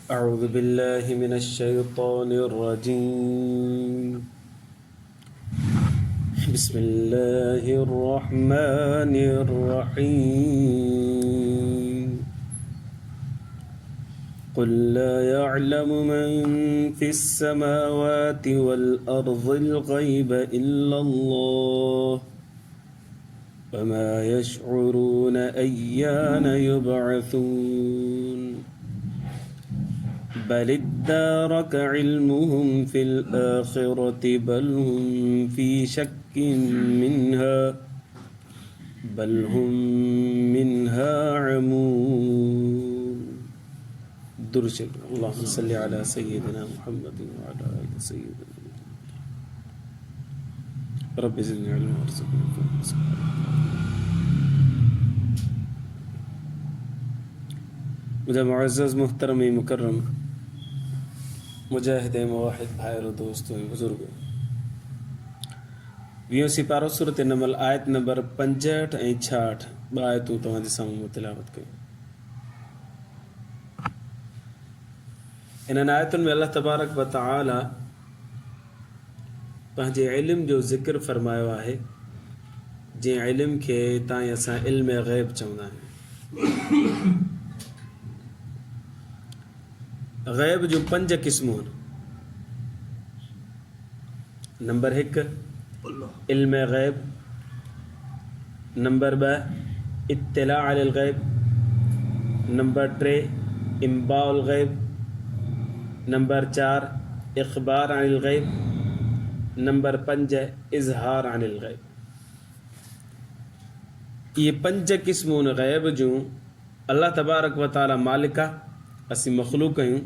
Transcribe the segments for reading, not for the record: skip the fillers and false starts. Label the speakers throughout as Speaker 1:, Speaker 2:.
Speaker 1: أعوذ بالله من الشيطان الرجيم. بسم الله الرحمن الرحيم. قل لا يعلم من في السماوات والأرض الغيب إلا الله وما يشعرون أيان يبعثون بل ادارك علمهم في الآخرة بل هم في شك منها عمون. درشد اللهم صل على سيدنا محمد وعلى آل سيدنا محمد. رب زدني علما وارزقني فهما. मुझे मुअज़्ज़ज़ मुहतरम मुकर्रम मुजाहिद मुवाहिद भाइरों दोस्तों बुजुर्गों, 20 सिपारो सूरत नमल आयत नंबर 65 ऐं 66 ॿ आयतूं तव्हांजे साम्हूं तिलावत कयूं। इन्हनि आयतुनि में अल्लाह तबारक व तआला पंहिंजे इल्म जो ज़िक्र फरमायो आहे, जंहिं इल्म खे ताईं असां इल्म ग़ैब चवंदा आहियूं। ग़ैब जो 5 क़िस्मूं आहिनि। नंबर 1 इल्म ग़ैब, नंबर 2 इत्तिला अलल ग़ैब, नंबर 3 इंबाउल ग़ैब, नंबर 4 इख़बार अनिल ग़ैब, नंबर 5 इज़हार अनिल ग़ैब। ये 5 क़िस्मूं ग़ैब जूं अल्लाह तबारक व तआला मालिक आहे, असीं मख़लूक आहियूं।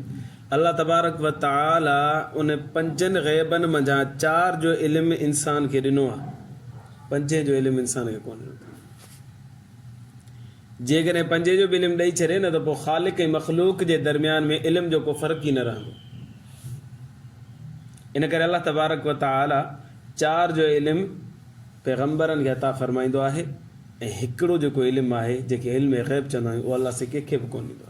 Speaker 1: अल्लाह तबारक व तआला उन 5 ग़ैबनि मंझां 4 जो इल्मु इंसान खे ॾिनो आहे, 5 जो इल्मु इंसान खे कोन ॾिनो। जेकॾहिं 5 जो बि इल्मु ॾेई छॾे न त पोइ ख़ालिक ऐं मख़लूक जे दरमियान में इल्म जो को फ़र्क़ु ई न रहंदो। इन करे अल्लाह तबारक व तआला 4 जो इल्मु पैगम्बरनि खे अता फ़रमाईंदो आहे, ऐं हिकिड़ो जेको इल्मु आहे जेके इल्म ग़ैब चवंदा आहियूं उहो अल्लाह से कंहिंखे बि कोन ॾींदो आहे।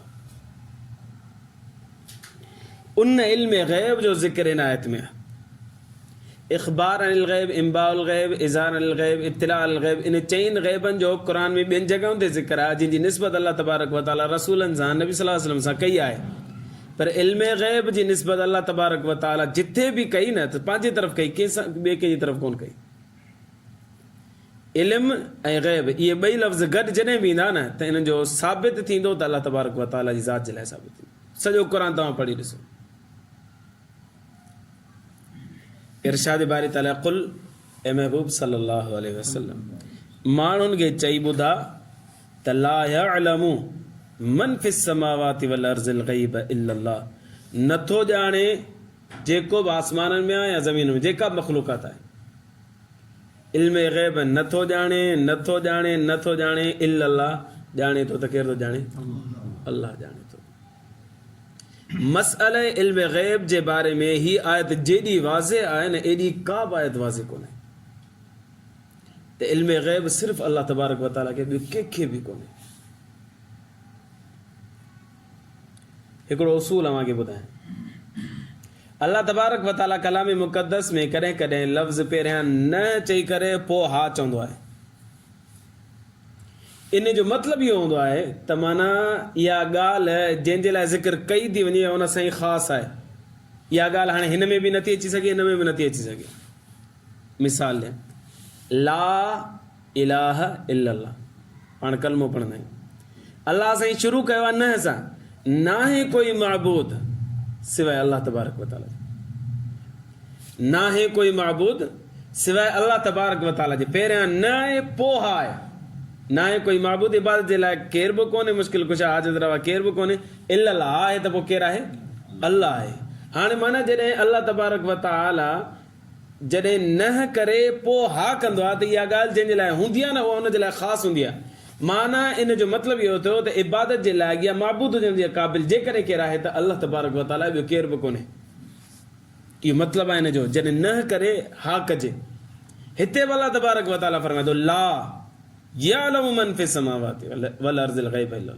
Speaker 1: उन इल्म ग़ैब जो ज़िक्र इन आयत में आहे। इख़बार अनिल ग़ैब, इंबाउल ग़ैब, इज़हार अनिल ग़ैब, इत्तिला अनिल ग़ैब, इन 4 ग़ैबनि जो क़ुरान में ॿियनि जॻहियुनि ते ज़िक्र आहे, जिन जी निस्बत अल्लाह तबारक व तआला रसूलनि सां नबी सल्लल्लाहु अलैहि वसल्लम सां कई आहे। पर इल्म ग़ैब जी निस्बत अल्लाह तबारक व तआला जिथे बि कई न त पंहिंजे तरफ़ कई, कंहिंसां ॿिए कंहिंजी तरफ़ कोन कई। इल्म ऐं ग़ैब इहे ॿई लफ़्ज़ गॾु जॾहिं बि ईंदा न त इन्हनि जो साबित थींदो त अल्लाह तबारक व तआला जी ज़ात जे लाइ साबित थींदो। सॼो क़ुरान तव्हां पढ़ी ॾिसो। इरशाद बारी ताला कुल ए महबूब सल्लल्लाहु अलैहि वसल्लम माण्हुनि खे चई ॿुधा त ला यअलमु मन फिस समावाति वल अर्ज़िल ग़ैब इल्लल्लाह, नथो ॼाणे जेको बि आसमाननि में आहे या ज़मीन में जेका बि मख़लूक़ात आहे, इल्म ग़ैब नथो ॼाणे इल्लल्लाह, ॼाणे थो त केरु थो ॼाणे? अल्लाह ॼाणे थो। मसअले इल्म ग़ैब जे बारे में ही आयत जेॾी वाज़िह आहे न एॾी का बि आयत वाज़िह कोन्हे त इल्म ग़ैब सिर्फ़ु अल्लाह तबारक व तआला खे, ॿियो कंहिंखे बि कोन्हे। हिकिड़ो उसूल अव्हांखे ॿुधायां, अल्लाह तबारक व तआला कलाम मुक़द्दस में कॾहिं कॾहिं लफ़्ज़ पहिरियां न चई करे पोइ हा चवंदो आहे। इन जो मतिलबु इहो हूंदो आहे त माना इहा ॻाल्हि जंहिंजे लाइ ज़िक्र कई थी वञे उन सां ई ख़ासि आहे। इहा ॻाल्हि हाणे हिन में बि नथी अची सघे, हिन में बि नथी अची सघे। मिसाल ॾियां, ला इलाहा इल्लल्लाह, पाण कलमो पढ़ंदा आहियूं। अल्लाह सां शुरू कयो आहे न सां, नाहे कोई महबूद सिवाय अल्लाह तबारक व तआला, नाहे कोई महबूद सिवाय अल्लाह तबारक व तआला जे। पहिरियां न आहे पोइ हा आहे। ना है कोई महबूद इबादत जे लाइ केर बि कोन्हे, मुश्किल कुशा हाजत रवा केर बि कोन्हे, इल्लल्लाह आहे त पोइ केरु आहे? अल्लाह आहे। हाणे माना जॾहिं अल्लाह तबारक व तआला जॾहिं न करे पोइ हा कंदो आहे त इहा ॻाल्हि जंहिंजे लाइ हूंदी आहे न उहा हुनजे लाइ ख़ासि हूंदी आहे। माना इन जो मतिलबु इहो थियो त इबादत जे लाइ या महबूद हुजण जे क़ाबिल जेकॾहिं केरु आहे त अल्लाह तबारक व तआला, ॿियो केर बि कोन्हे। इहो मतिलबु आहे हिन जो, जॾहिं न करे हा कजे। हिते बि अल्लाह तबारक व तआला फरमाए थो ला यअलमु मन फिस समावाति वल अर्ज़िल ग़ैब इल्लल्लाह,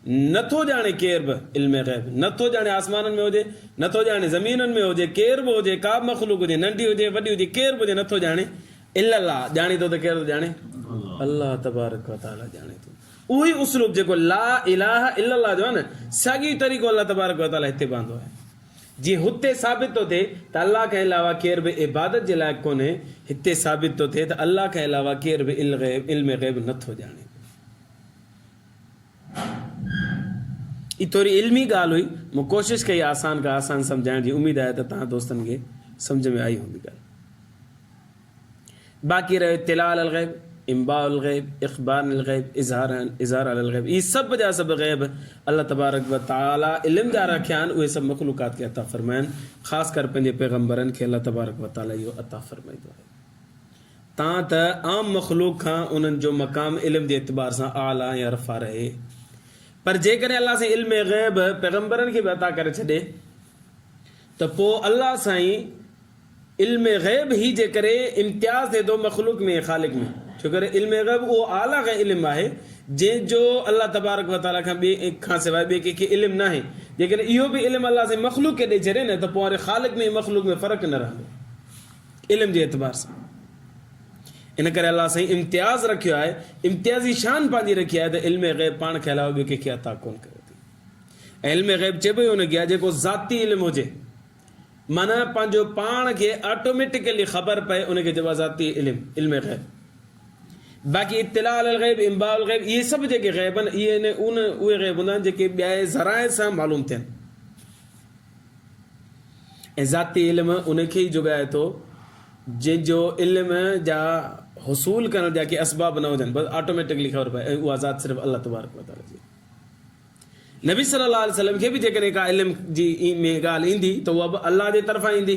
Speaker 1: नथो जाने केर बि इल्म ग़ैब, नथो जाने आसमाननि में हुजे, नथो जाने ज़मीननि में हुजे, केर बि हुजे, का बि मख़लूक हुजे, नंढी हुजे वॾी हुजे, केर बि हुजे नथो जाने इल्लल्लाह। ॼाणी थो त केरु थो ॼाणे? अल्लाह तबारक व तआला ॼाणे थो। उहो ई उसलूब जेको ला इलाहा इल्लल्लाह जो आहे न, साॻी तरीक़ो अल्लाह तबारक व तआला हिते बांधो आहे। जीअं हुते साबित थो थिए त अल्लाह खां अलावा केर बि इबादत जे लाइक़ु कोन्हे, हिते साबित थो थिए त अल्लाह खां अलावा केर बि इल्म ग़ैब नथो ॼाणे। ई थोरी इल्मी ॻाल्हि हुई, मूं कोशिशि कई आसान खां आसान सम्झाइण जी, उमेदु आहे त तव्हां दोस्तनि खे सम्झ में आई हूंदी ॻाल्हि। बाक़ी रहियो इत्तिला अल ग़ैब, इम्बा अल ग़ैब, इख़बार अल ग़ैब, इज़हार अल ग़ैब, ई सभु जा सभु ग़ैब अल्लाह तबारक व तआला इल्म जा रखिया आहिनि, उहे सभु मख़लूक़ात खे अता फ़रमाइनि, ख़ासि कर पंहिंजे पैगम्बरनि खे अल्लाह तबारक व तआला इहो अता फ़रमाईंदो आहे। तव्हां त आम मख़लूक खां उन्हनि जो मक़ाम इल्म जे एतबार सां आला या रफ़ा रहे, पर जेकॾहिं अल्लाह साईं इल्म ग़ैब पैगम्बरनि खे बि अता करे छॾे त पोइ अल्लाह साईं इल्म ग़ैब ही जे करे इम्तियाज़ थिए थो मख़लूक में ख़ालिक में, छो करे इल्म ग़ैब उहो आला का इल्म आहे जंहिंजो अल्लाह तबारक व तआला खां ॿिए खां सवाइ ॿिए कंहिंखे इल्म न आहे। जेकॾहिं इहो बि इल्म अल्लाह साईं मख़लूक खे ॾेई छॾे न त पोइ वरी ख़ालिक में मख़लूक में फ़र्क़ु न रहंदो इल्म जे एतबार सां। इन करे अल्लाह साईं इम्तियाज़ रखियो आहे, इम्तियाज़ी शान पंहिंजी रखी आहे त इल्म ग़ैब पाण खे अलावा ॿियो कंहिंखे अता कोन करे थी। ऐं इल्म ग़ैब चइबो ई हुनखे आहे जेको ज़ाती इल्म हुजे, माना पंहिंजो पाण खे ऑटोमेटिकली ख़बर पए, उनखे चइबो आहे ज़ाती इल्म ग़ैब। बाक़ी इत्तिला अल ग़ैब, इम्बा अल ग़ैब, इहे सभु जेके ग़ैब आहिनि इहे उहे ग़ैब हूंदा आहिनि जेके ॿिए ज़राए सां मालूम थियनि। ऐं ज़ाती इल्म उनखे ई जुॻाए थो जंहिंजो इल्म जा हुसूल करण जा के असबाब न हुजनि, बसि ऑटोमेटिकली ख़बर पए, ऐं उहा ज़ात सिर्फ़ु अल्लाह तबारक व तआला जी। नबी सल्लल्लाहु अलैहि वसल्लम खे बि जेकॾहिं का इल्म जी में ॻाल्हि ईंदी त उहा बि अल्लाह जे तरफ़ां ईंदी,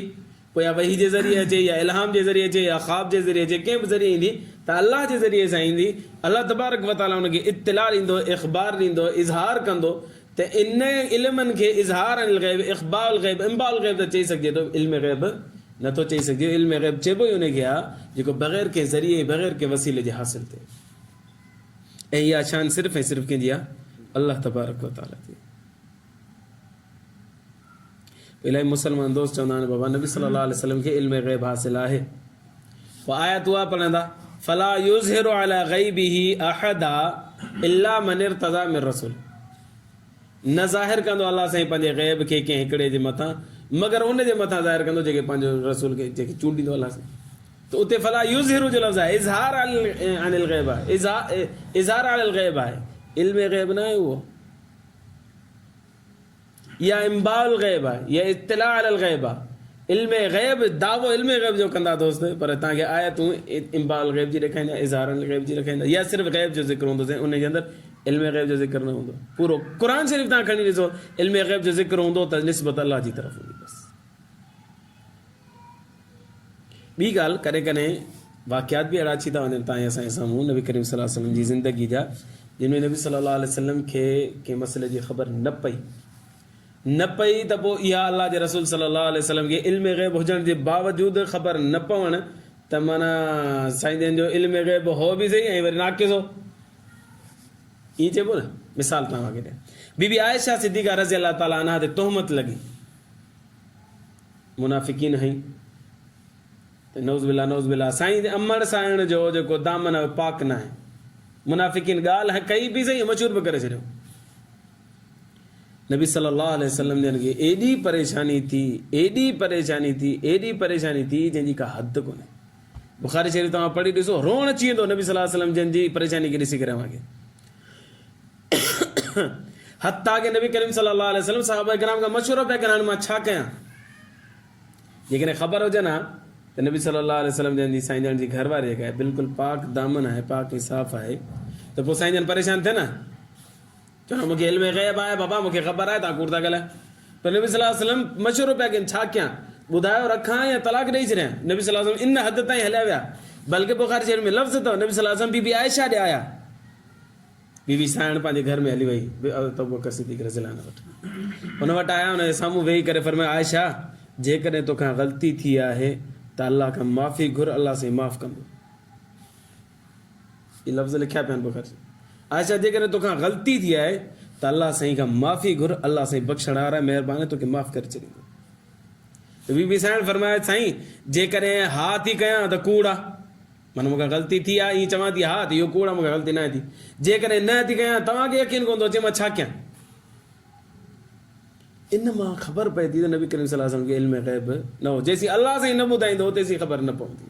Speaker 1: पोइ या वही जे ज़रिए अचे, या इल्हाम जे ज़रिए अचे, या ख़्वाब जे ज़रिए अचे, कंहिं बि ज़रिए ईंदी त अल्लाह जे ज़रिए सां ईंदी। अल्लाह तबारक व तआला हुनखे इत्तिला ॾींदो, इख़बार ॾींदो, इज़हार कंदो। त इन इल्मनि खे इज़हार अल ग़ैब, इख़बार अल ग़ैब, इम्बा अल ग़ैब त चई सघिजे थो, इल्म ग़ैब नथो चई सघिजे। इल्म ग़ैब चइबो ई हुनखे आहे जेको बग़ैर कंहिं ज़रिए, बग़ैर कंहिं वसीले जे हासिल थिए। ऐं इहा शान सिर्फ़ु ऐं सिर्फ़ु कंहिंजी आहे? अल्लाह तबारक व तआला जी। इलाही मुसलमान दोस्त चवंदा आहिनि बाबा नबी सल्लल्लाहु अलैहि वसल्लम खे इल्म ग़ैब हासिल आहे, पोइ आयत उहा पढ़ंदा फला युज़हिरु अला ग़ैबिही अहदा इल्ला मन इर्तज़ा मिन रसूल, न ज़ाहिर कंदो अल्लाह साईं पंहिंजे ग़ैब खे कंहिं हिकिड़े जे मथां, मगर उन जे मथां ज़ाहिर कंदो जेके पंहिंजो रसूल खे जेके चूंडींदो अल्लाह साईं। त उते फला युज़हिरु जो लफ़्ज़ आहे, इज़हार अनिल ग़ैब आहे, इज़हार अनिल ग़ैब आहे, इल्म ग़ैब न आहे उहो, या इम्बाउल ग़ैब आहे, या इत्तिला अल ग़ैब आहे। इल्म ग़ैब दावो इल्म ग़ैब जो कंदा दोस्त, पर तव्हांखे आयतूं इम्बाउल ग़ैब जी ॾेखारींदा, इज़हार अल ग़ैब जी ॾेखारींदा, या सिर्फ़ु ग़ैब जो ज़िक्र हूंदो उन जे अंदरि इल्म ग़ैब जो ज़िक्र न हूंदो। पूरो क़ुरान शरीफ़ तव्हां खणी ॾिसो, इल्म ग़ैब जो ज़िक्र हूंदो त निस्बत अल्लाह जी तरफ़ हूंदी बसि। ॿी ॻाल्हि, कॾहिं कॾहिं वाक़ियात बि अहिड़ा अची था वञनि तव्हांजे असांजे साम्हूं नबी करीम सल्लल्लाहु अलैहि वसल्लम जी ज़िंदगी जा, जिन में नबी सल्लल्लाहु अलैहि वसल्लम खे कंहिं मसइले जी ख़बर न पई त पोइ इहा अल्लाह जे रसूल सल्लल्लाहु अलैहि वसल्लम खे इल्म ग़ैब हुजण जे बावजूदि ख़बर न पवणु त माना साईं जन जो इल्म ग़ैब हो बि सही ऐं वरी नाक़िस हो, ईअं चइबो न। मिसाल तव्हांखे ॾियां, बीबी आयशा सिद्दीक़ा रज़ी अल्लाह ताला अन्हा ते तोहमत लॻी, मुनाफ़िकीन हई त नौज़ बिल्ला साईं अमड़ साइण जो जेको दामन पाक न आहे, मुनाफ़िकीन ॻाल्हि कई बि सही, मशहूर बि करे छॾियो। नबी सल्लल्लाहु अलैहि वसल्लम जन खे एॾी परेशानी थी जंहिंजी का हद कोन्हे। बुखारी शरीफ़ तव्हां पढ़ी ॾिसो, रोअण अची वेंदो नबी सल्लल्लाहु अलैहि वसल्लम जन जी परेशानी खे ॾिसी करे अव्हांखे। हत्ता के नबी करीम सल्लल्लाहु अलैहि वसल्लम सहाबा किराम खां मशवरो पिया कनि, मां छा कयां? जेकॾहिं ख़बर हुजे न त नबी सल्लल्लाहु अलैहि वसल्लम जन जी साईं जन जी घरवारी जेका आहे बिल्कुलु पाक दामन आहे, पाक इंसाफ़ आहे, त पोइ साईं जन परेशान थिए न, चवणो मूंखे इल्म ग़ैब आहे बाबा, मूंखे ख़बर आहे, तव्हां कूड़ था ॻाल्हायो। पर नबी सल्लल्लाहु अलैहि वसल्लम मशवरो पिया कनि, छा कयां? ॿुधायो रखां या तलाक ॾेई छॾियां? नबी सल्लल्लाहु अलैहि वसल्लम इन हद ताईं हलिया विया, बल्कि बुखारी शरीफ़ में लफ़्ज़ अथव, नबी सल्लल्लाहु अलैहि वसल्लम बीबी आयशा ॾे आया, बीबी साइण पंहिंजे घर में हली वई अबूबकर सिद्दीक़ रज़ियल्लाहु अन्हु वटि, हुन वटि आया, हुनजे साम्हूं वेही करे फरमाया, आयशा जेकॾहिं तोखां ग़लती थी आहे त अल्लाह खां माफ़ी घुर, अल्लाह साईं माफ़ कंदो। इहे लफ़्ज़ लिखिया पिया आहिनि बुखारी। आयशा जेकॾहिं तोखां ग़लती थी आहे त तो अल्लाह सही का माफ़ी घुर, अल्लाह सही बख्शण आ रहा है, महिरबानी तो कि माफ़ करे छॾींदो। तो बीबी साईं फरमाया साईं जेकॾहिं हा थी कयां त कूड़ आहे, माना मूंखे ग़लती थी आहे, ईअं चवां थी हा त इहो कूड़ आहे, मूंखे ग़लती न थी। जेकॾहिं न थी कयां तव्हांखे यकीन कोन थो अचे मां छा कयां। इन मां ख़बर पए थी त नबी करीम सल्लल्लाहु अलैहि वसल्लम खे इल्म ग़ैब न हो, जेसीं अल्लाह साईं न ॿुधाईंदो तेसीं ख़बर न पवंदी।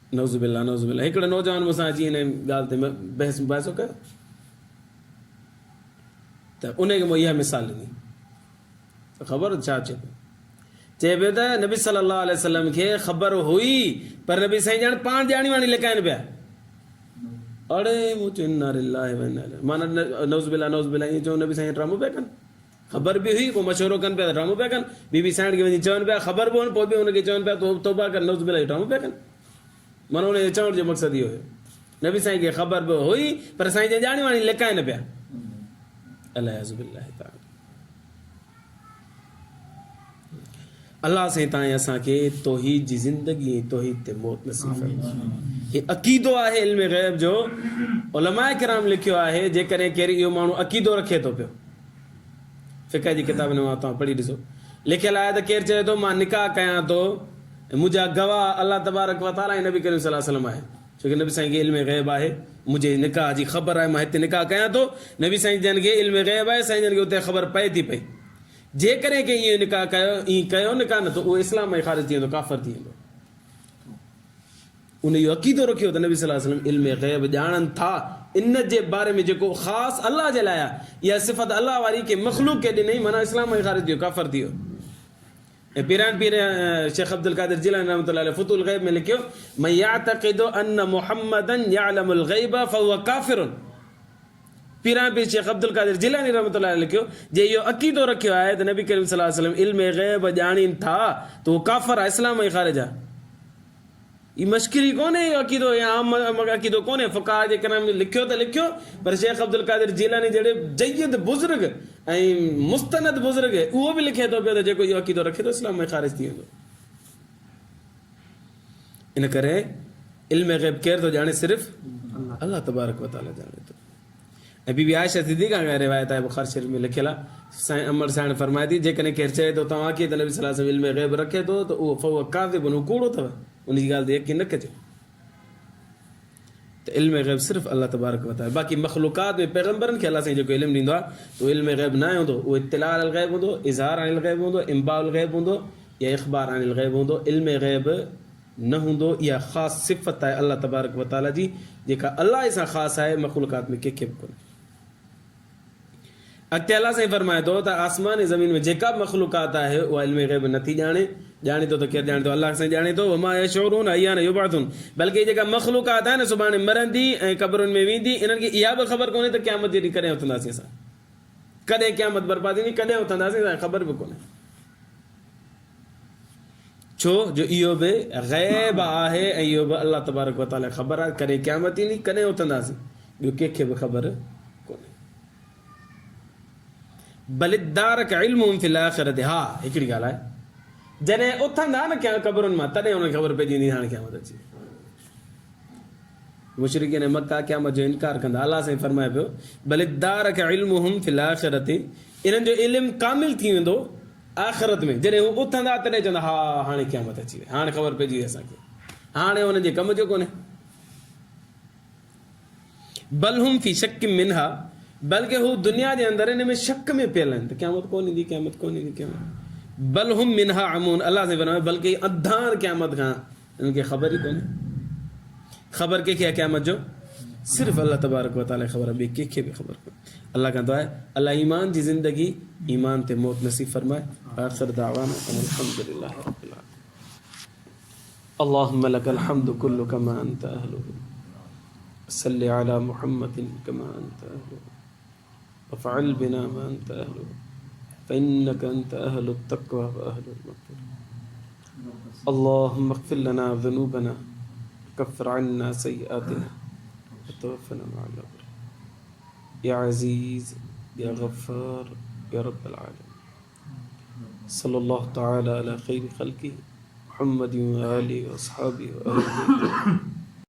Speaker 1: नौज़ुबिल्लाह नौज़ुबिल्लाह। हिकिड़ो नौजवान मूंसां अची हिन ॻाल्हि ते बहस मुबाहिसो कयो त उनखे मां इहा मिसाल ॾिनी त ख़बर छा चए पियो, चए पियो त नबी सल्लल्लाहु अलैहि वसल्लम खे ख़बर हुई पर नबी साईं ॼाण पाण ॼाणी वाणी लिकाइनि पिया। अड़े मूं चयो इन्ना लिल्लाहि व इन्ना इलैहि, माना नौज़ुबिल्लाह नौज़ुबिल्लाह ईअं चऊं नबी साईं ड्रामो पिया कनि। ख़बर बि हुई पोइ मशवरो कनि पिया त ड्रामो पिया कनि। बीबी साईं खे वञी चवनि पिया ख़बर बि हुअनि पोइ बि हुनखे चवनि पिया तो तौबा कर, नौज़ुबिल्लाह ड्रामो पिया कनि। माना हुनजे चवण जो मक़सदु इहो हुयो नबी साईं खे ख़बर बि हुई पर साईं जन ॼाणी वाणी लिकाइनि पिया। अल्लाह ताला अल्लाह साईं तव्हां असांखे तौहीद जी ज़िंदगी ऐं तौहीद ते मौत नसीब फरमाए। हे अक़ीदो आहे इल्म ग़ैब जो, उलमाए किराम लिखियो आहे जेकॾहिं केरु इहो माण्हू अक़ीदो रखे थो पियो, फ़िक़ह जी किताब में तव्हां पढ़ी ॾिसो लिखियलु आहे त केरु चए थो मां निकाह कयां थो, मुंहिंजा गवाह अल्लाह तबारक व तआला ऐं नबी करीम सल्लल्लाहु अलैहि वसल्लम आहे, छोकी नबी साईं खे इल्म ग़ैब आहे, मुंहिंजे निकाह जी ख़बर आहे, मां हिते निकाह कयां थो, नबी साईं जन खे इल्म ग़ैब आहे, साईं जन खे उते ख़बर पए थी पई। जेकॾहिं कंहिं इहो निकाह कयो ईअं कयो निकाह न त उहो इस्लाम में ख़ारिज थी वेंदो, काफ़िर थी वेंदो। उन इहो अक़ीदो रखियो त नबी सल्लल्लाहु अलैहि वसल्लम इल्म ग़ैब ॼाणनि था, इन जे बारे में जेको ख़ासि अल्लाह जे लाइ आहे, इहा सिफ़त अल्लाह वारी के मख़लूक खे ॾिनई, माना इस्लाम में ख़ारिज थी वियो, काफ़िर थी वियो। ऐं पीरान पीर शेख अब्दुल क़ादिर जिलानी रहमतुल्लाह अलैह फुतुल ग़ैब में लिखियो मन यअतक़िदु अन्न मुहम्मदन यअलमुल ग़ैब फहुव काफ़िरुन। पीरान पीर शेख अब्दुल क़ादिर जिलानी रहमतुल्लाह अलैह लिखियो जे इहो अक़ीदो रखियो आहे त नबी करीम सल्लल्लाहु अलैहि वसल्लम इल्म ग़ैब ॼाणीनि था त उहो काफ़िर आहे, इस्लाम में ख़ारिज आहे। ही मश्किली कोन्हे, इहो अक़ीदो या आम अक़ीदो कोन्हे, फ़ुक़हा जे किराम लिखियो त लिखियो, पर शेख अब्दुल क़ादिर जिलानी जहिड़े जय्यद बुज़ुर्ग ऐं मुस्तनद बुज़ुर्ग उहो बि लिखे थो पियो त जेको इहो अक़ीदो रखे थो इस्लाम में ख़ारिज थी वेंदो। इन करे इल्म ग़ैब केरु थो ॼाणे, सिर्फ़ु अल्लाह तबारक व तआला ॼाणे थो। ऐं बीबी आयशा सिद्दीक़ा खां रिवायत आहे, बुख़ारी शरीफ़ में लिखियलु आहे, साईं अमर साईं फरमाए थी जेकॾहिं केरु चए थो तव्हांखे त नबी सल्लल्लाहु अलैहि वसल्लम इल्म ग़ैब रखे थो त उहो फहुव काज़िबुन, उहो कूड़ो अथव, उनजी ॻाल्हि ते यकीन न कजे। त इल्म ग़ैब सिर्फ़ु अल्लाह तबारक व तआला, बाक़ी मख़लूक़ात में पैगंबरनि खे अल्लाह साईं जेको इल्मु ॾींदो आहे त उहो इल्म ग़ैब न हूंदो, उहो इत्तिला अल ग़ैब हूंदो, इज़हार अनिल ग़ैब हूंदो, इम्बाउल ग़ैब हूंदो या इख़बार अनिल ग़ैब हूंदो। इल्म ग़ैब न हूंदो, इहा ख़ासि सिफ़त आहे अल्लाह तबारक व तआला जी, जेका अल्लाह सां ख़ासि आहे, मख़लूक़ात में कंहिंखे बि कोन्हे। अॻिते अल्लाह साईं फरमाए थो त आसमान ऐं ज़मीन में जेका बि मख़लूक़ात आहे उहा इल्म ग़ैब नथी ॼाणे, ॼाणे थो त केरु ॼाणे थो, अल्लाह साईं ॼाणे थो। वमा यशऊरून अय्यान युबअसून, बल्कि जेका मख़लूक़ात आहे न सुभाणे मरंदी ऐं क़बरुनि में वेंदी, इन्हनि खे इहा बि ख़बर कोन्हे त क़यामत जे ॾींहुं कॾहिं उथंदासीं असां, कॾहिं क़यामत बर्बाद थींदी, कॾहिं उथंदासीं, असांखे ख़बर बि कोन्हे। छो जो इहो बि ग़ैब आहे ऐं इहो बि अल्लाह तबारक व तआला ख़बर आहे, कॾहिं क़यामत ईंदी, कॾहिं उथंदासीं, ॿियो कंहिंखे बि ख़बर कोन्हे। बलिदारक इल्मुहुम फिल आख़िरत, हा हिकिड़ी ॻाल्हि आहे, जॾहिं उथंदा न क्या क़बरुनि मां तॾहिं हुनखे ख़बर पइजी वेंदी हाणे क़यामत अची। मुशरिकीन मक्का क़यामत जो इनकार कंदा, अल्लाह साईं फरमाए पियो बलिदारक इल्मुहुम फिल आख़िरत, इन्हनि जो इल्मु कामिल थी वेंदो आख़िरत में, जॾहिं हू उथंदा तॾहिं चवंदा हा हाणे क़यामत अची वई, हाणे ख़बर पइजी वई असांखे, हाणे हुननि जे कम जो कोन्हे। बलहुम फी शक मिनहा, बल्कि हू दुनिया जे अंदरि इन में शक में पियल आहिनि त क़यामत कोन ईंदी, क़यामत कोन ईंदी, क़यामत बलहुम मिनहा अमून, अल्लाह से फरमाए बल्कि अधार क़यामत खां इनखे ख़बर ई कोन्हे। ख़बर कंहिंखे आहे क़यामत जो, सिर्फ़ु अल्लाह तबारक व तआला ख़बर आहे, ॿिए कंहिंखे बि ख़बर कोन्हे। अल्लाह खां दुआ आहे अल्लाह ईमान जी ज़िंदगी, ईमान ते मौत नसीब फरमाए। आख़िर दावाना अल्हम्दुलिल्लाह रब्बिल आलमीन। अल्लाहुम्मा लकल हम्दु कुल्लु कमा अंत अहलुहु, सल्लि अला मुहम्मदिन कमा अंत अहलुहु, वफ़अल बिना मा अंत अहलुहु, फ़इन्नक अंत अहलुत तक़वा व अहलुल मग़फ़िरह। अल्लाहुम्मा इग़फ़िर लना ज़ुनूबना, कफ़्फिर अन्ना सय्यिआतिना, वतवफ़्फ़ना मअल अब्रार। या अज़ीज़ या गफ़्फ़ार या रब्बल आलमीन। सल्लल्लाहु तआला अला खैरि ख़ल्क़िही मुहम्मदिन व आलिहि व अस्हाबिही व अहलिhi।